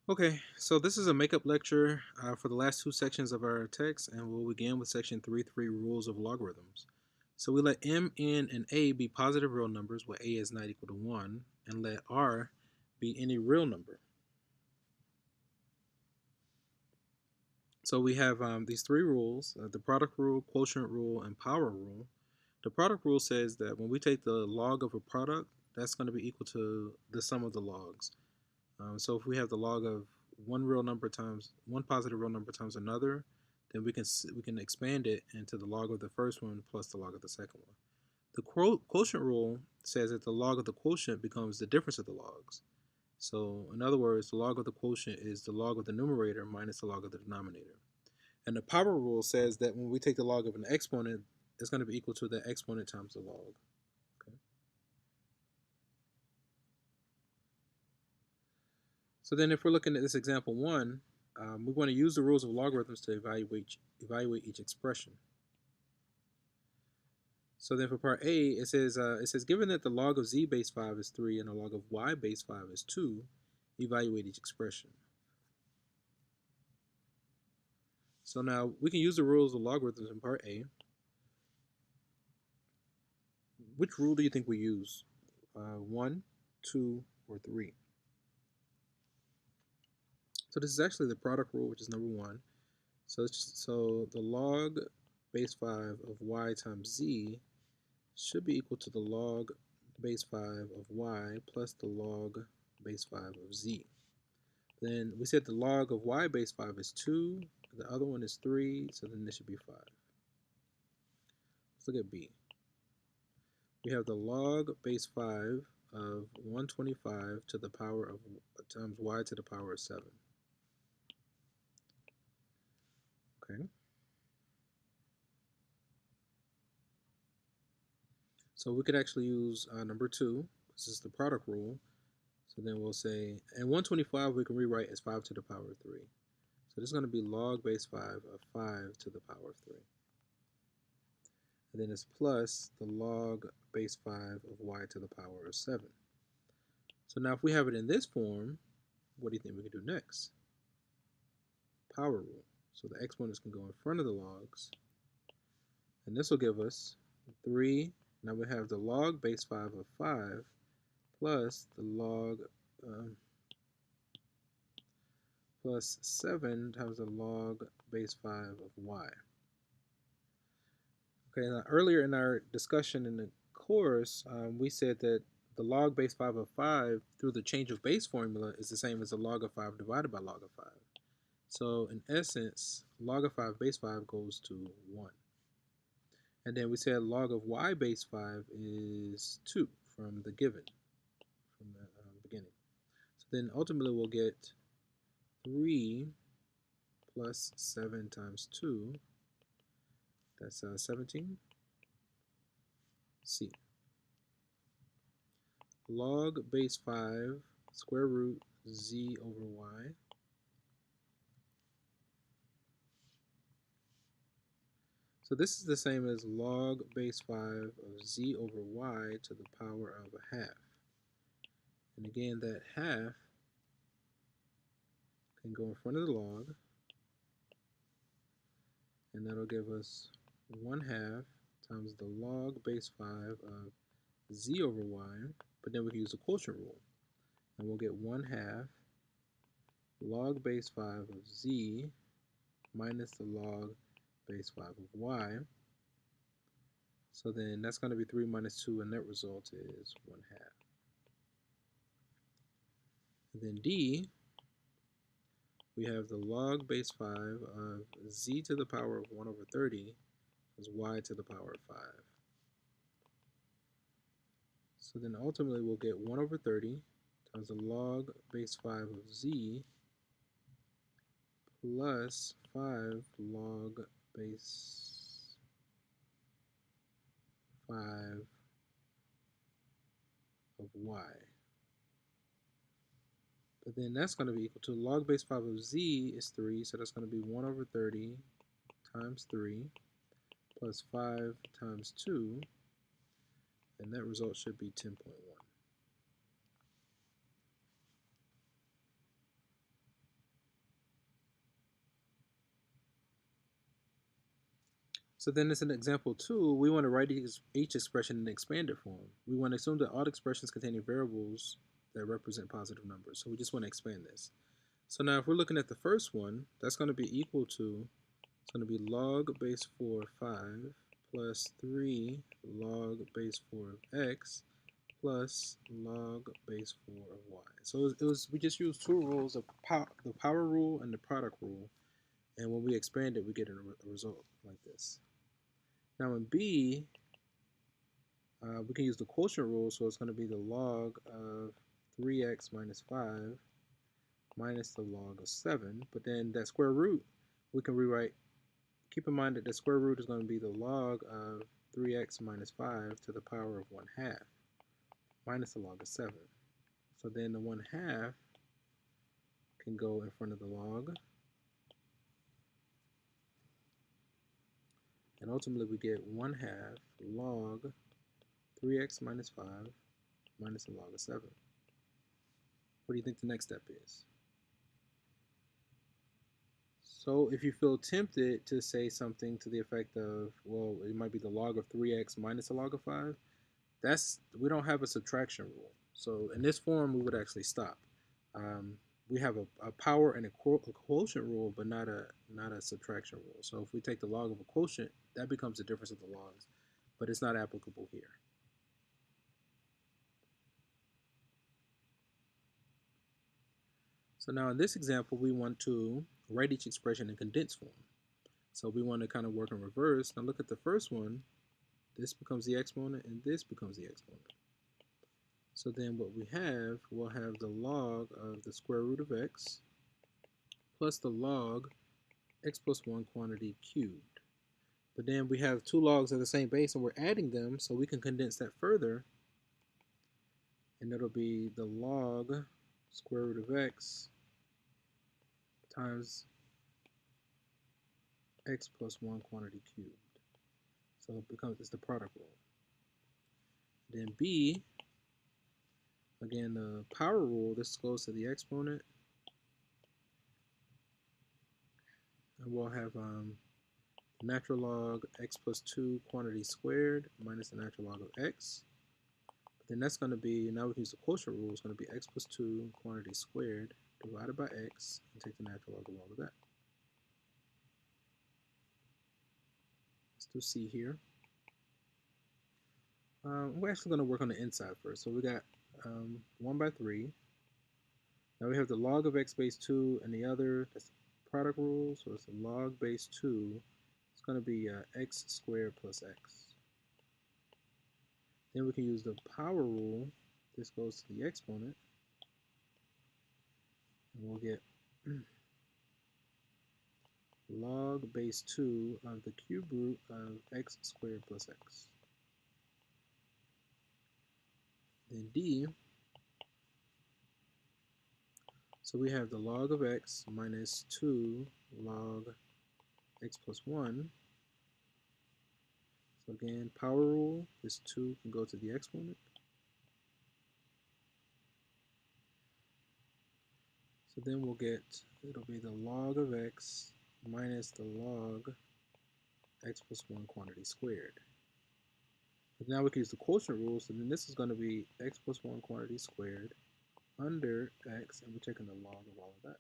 Okay, so this is a makeup lecture for the last two sections of our text, and we'll begin with section 3.3 Rules of Logarithms. So we let m, n, and a be positive real numbers where a is not equal to 1, and let r be any real number. So we have these three rules, the product rule, quotient rule, and power rule. The product rule says that when we take the log of a product, that's going to be equal to the sum of the logs. So if we have the log of one positive real number times another, then we can expand it into the log of the first one plus the log of the second one. The quotient rule says that the log of the quotient becomes the difference of the logs. So in other words, the log of the quotient is the log of the numerator minus the log of the denominator. And the power rule says that when we take the log of an exponent, it's going to be equal to the exponent times the log. Okay. So then if we're looking at this example 1, we want to use the rules of logarithms to evaluate each expression. So then for part A, it says given that the log of z base 5 is 3 and the log of y base 5 is 2, evaluate each expression. So now we can use the rules of logarithms in part A. Which rule do you think we use? 1, 2, or 3? So this is actually the product rule, which is number 1. So the log base 5 of y times z should be equal to the log base 5 of y plus the log base 5 of z. Then we said the log of y base 5 is 2, the other one is 3, so then this should be 5. Let's look at B. We have the log base 5 of 125 to the power of times y to the power of 7. Okay. So we could actually use number 2. This is the product rule. So then we'll say, and 125 we can rewrite as 5 to the power of 3. So this is going to be log base 5 of 5 to the power of 3. And then it's plus the log base 5 of y to the power of 7. So now if we have it in this form, what do you think we can do next? Power rule. So the exponents can go in front of the logs. And this will give us 3. Now we have the log base 5 of 5 plus the log plus 7 times the log base 5 of y. Okay, now earlier in our discussion in the course, we said that the log base 5 of 5 through the change of base formula is the same as the log of 5 divided by log of 5. So in essence, log of 5 base 5 goes to 1. And then we said log of y base 5 is 2 from the given, from the beginning. So then ultimately we'll get 3 plus 7 times 2, that's 17. C. Log base 5 square root z over y. So this is the same as log base 5 of z over y to the power of a half. And again, that half can go in front of the log, and that'll give us 1/2 times the log base 5 of z over y, but then we can use the quotient rule. And we'll get 1/2 log base 5 of z minus the log base 5 of y. So then that's going to be 3 minus 2, and that result is 1/2. And then D, we have the log base 5 of z to the power of 1 over 30 is y to the power of 5. So then ultimately we'll get 1 over 30 times the log base 5 of z plus 5 log base 5 of y. But then that's going to be equal to log base 5 of z is 3, so that's going to be 1 over 30 times 3 plus 5 times 2, and that result should be 10.1. So then it's an example 2. We want to write each expression in expanded form. We want to assume that all expressions containing variables that represent positive numbers. So we just want to expand this. So now if we're looking at the first one, that's going to be equal to, it's going to be log base 4 of 5 plus 3 log base 4 of x plus log base 4 of y. So we just used two rules, of the power rule and the product rule. And when we expand it, we get a result like this. Now in B, we can use the quotient rule, so it's going to be the log of 3x minus 5 minus the log of 7. But then that square root, we can rewrite. Keep in mind that the square root is going to be the log of 3x minus 5 to the power of 1/2 minus the log of 7. So then the 1/2 can go in front of the log. And ultimately we get 1/2 log 3x minus 5 minus the log of 7. What do you think the next step is? So if you feel tempted to say something to the effect of, well, it might be the log of 3x minus the log of 5, we don't have a subtraction rule. So in this form, we would actually stop. We have a power and a quotient rule, but not a subtraction rule. So if we take the log of a quotient, that becomes the difference of the logs, but it's not applicable here. So now in this example, we want to write each expression in condensed form. So we want to kind of work in reverse. Now look at the first one. This becomes the exponent, and this becomes the exponent. So then what we'll have the log of the square root of x plus the log x plus 1 quantity cubed. But then we have two logs of the same base, and we're adding them, so we can condense that further. And it'll be the log square root of x times x plus 1 quantity cubed. So it's the product rule. Then b, again, the power rule, this goes to the exponent. And we'll have natural log x plus 2 quantity squared minus the natural log of x. But then that's going to be, now we can use the quotient rule, it's going to be x plus 2 quantity squared divided by x, and take the natural log of all of that. Let's do C here. We're actually going to work on the inside first. So we got 1 by 3. Now we have the log of x base 2 and the other, that's the product rule, so it's the log base 2. It's going to be x squared plus x. Then we can use the power rule. This goes to the exponent. And we'll get log base 2 of the cube root of x squared plus x. Then d, so we have the log of x minus 2 log x plus 1. So again, power rule, this 2 can go to the exponent. So then we'll get, it'll be the log of x minus the log x plus 1 quantity squared. But now we can use the quotient rule, so then this is going to be x plus 1 quantity squared under x, and we're taking the log of all of that.